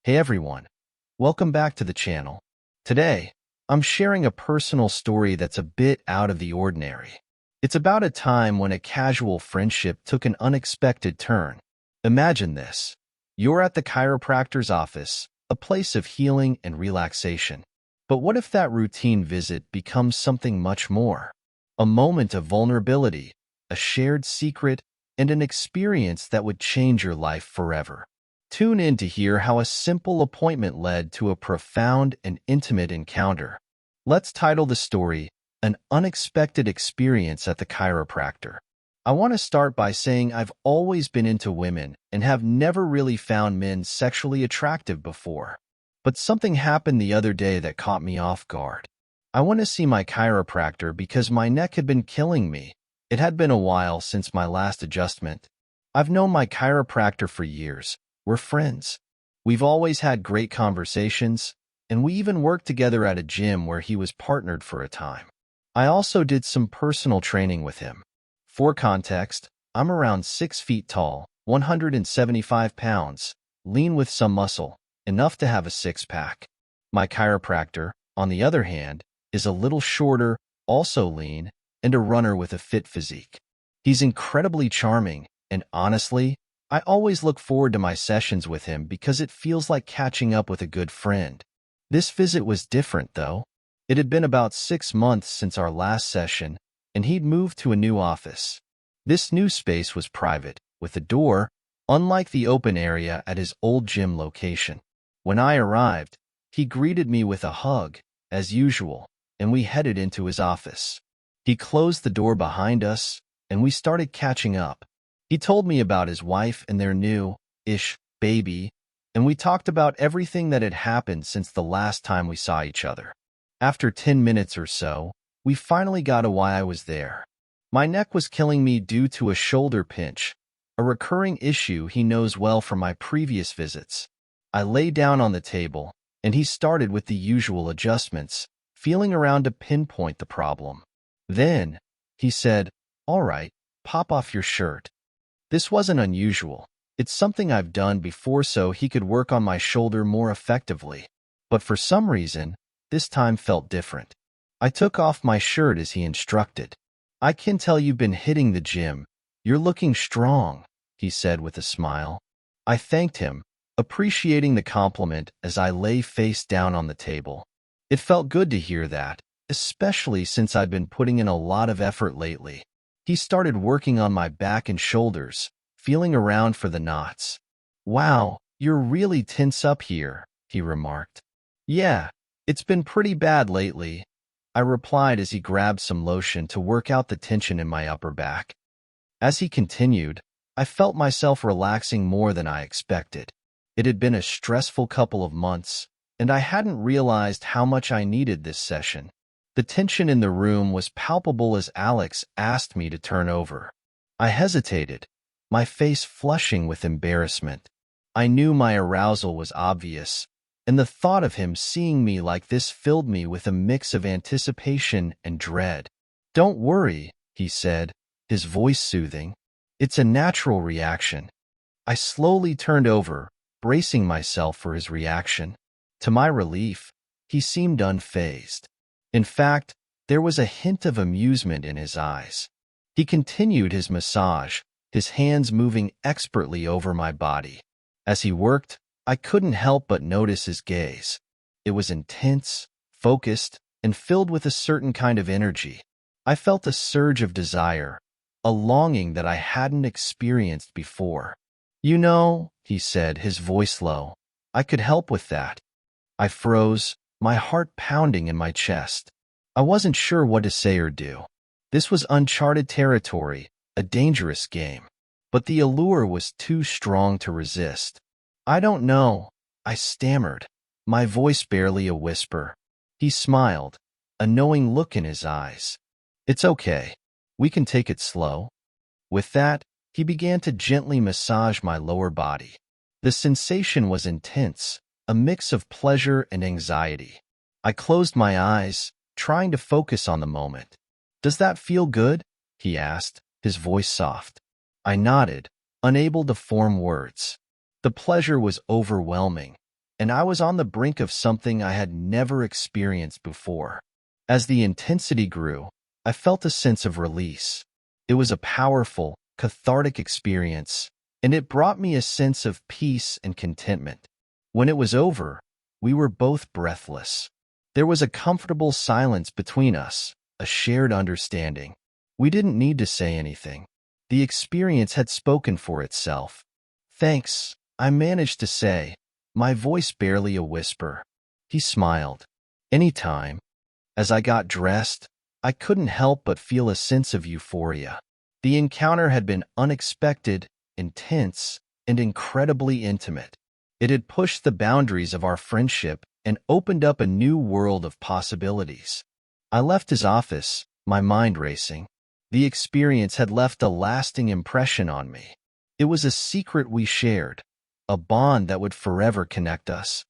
Hey everyone, welcome back to the channel. Today, I'm sharing a personal story that's a bit out of the ordinary. It's about a time when a casual friendship took an unexpected turn. Imagine this. You're at the chiropractor's office, a place of healing and relaxation. But what if that routine visit becomes something much more? A moment of vulnerability, a shared secret, and an experience that would change your life forever. Tune in to hear how a simple appointment led to a profound and intimate encounter. Let's title the story, An Unexpected Experience at the Chiropractor. I want to start by saying I've always been into women and have never really found men sexually attractive before. But something happened the other day that caught me off guard. I went to see my chiropractor because my neck had been killing me. It had been a while since my last adjustment. I've known my chiropractor for years. We're friends. We've always had great conversations, and we even worked together at a gym where he was partnered for a time. I also did some personal training with him. For context, I'm around 6 feet tall, 175 pounds, lean with some muscle, enough to have a six-pack. My chiropractor, on the other hand, is a little shorter, also lean, and a runner with a fit physique. He's incredibly charming, and honestly, I always look forward to my sessions with him because it feels like catching up with a good friend. This visit was different, though. It had been about 6 months since our last session, and he'd moved to a new office. This new space was private, with a door, unlike the open area at his old gym location. When I arrived, he greeted me with a hug, as usual, and we headed into his office. He closed the door behind us, and we started catching up. He told me about his wife and their new-ish baby, and we talked about everything that had happened since the last time we saw each other. After 10 minutes or so, we finally got to why I was there. My neck was killing me due to a shoulder pinch, a recurring issue he knows well from my previous visits. I lay down on the table, and he started with the usual adjustments, feeling around to pinpoint the problem. Then, he said, "All right, pop off your shirt." This wasn't unusual. It's something I've done before so he could work on my shoulder more effectively. But for some reason, this time felt different. I took off my shirt as he instructed. "I can tell you've been hitting the gym. You're looking strong," he said with a smile. I thanked him, appreciating the compliment as I lay face down on the table. It felt good to hear that, especially since I'd been putting in a lot of effort lately. He started working on my back and shoulders, feeling around for the knots. "Wow, you're really tense up here," he remarked. "Yeah, it's been pretty bad lately," I replied as he grabbed some lotion to work out the tension in my upper back. As he continued, I felt myself relaxing more than I expected. It had been a stressful couple of months, and I hadn't realized how much I needed this session. The tension in the room was palpable as Alex asked me to turn over. I hesitated, my face flushing with embarrassment. I knew my arousal was obvious, and the thought of him seeing me like this filled me with a mix of anticipation and dread. "Don't worry," he said, his voice soothing. "It's a natural reaction." I slowly turned over, bracing myself for his reaction. To my relief, he seemed unfazed. In fact, there was a hint of amusement in his eyes. He continued his massage, his hands moving expertly over my body. As he worked, I couldn't help but notice his gaze. It was intense, focused, and filled with a certain kind of energy. I felt a surge of desire, a longing that I hadn't experienced before. "You know," he said, his voice low, "I could help with that." I froze, my heart pounding in my chest. I wasn't sure what to say or do. This was uncharted territory, a dangerous game. But the allure was too strong to resist. "I don't know," I stammered, my voice barely a whisper. He smiled, a knowing look in his eyes. "It's okay. We can take it slow." With that, he began to gently massage my lower body. The sensation was intense, a mix of pleasure and anxiety. I closed my eyes, trying to focus on the moment. "Does that feel good?" he asked, his voice soft. I nodded, unable to form words. The pleasure was overwhelming, and I was on the brink of something I had never experienced before. As the intensity grew, I felt a sense of release. It was a powerful, cathartic experience, and it brought me a sense of peace and contentment. When it was over, we were both breathless. There was a comfortable silence between us, a shared understanding. We didn't need to say anything. The experience had spoken for itself. "Thanks," I managed to say, my voice barely a whisper. He smiled. "Anytime." As I got dressed, I couldn't help but feel a sense of euphoria. The encounter had been unexpected, intense, and incredibly intimate. It had pushed the boundaries of our friendship and opened up a new world of possibilities. I left his office, my mind racing. The experience had left a lasting impression on me. It was a secret we shared, a bond that would forever connect us.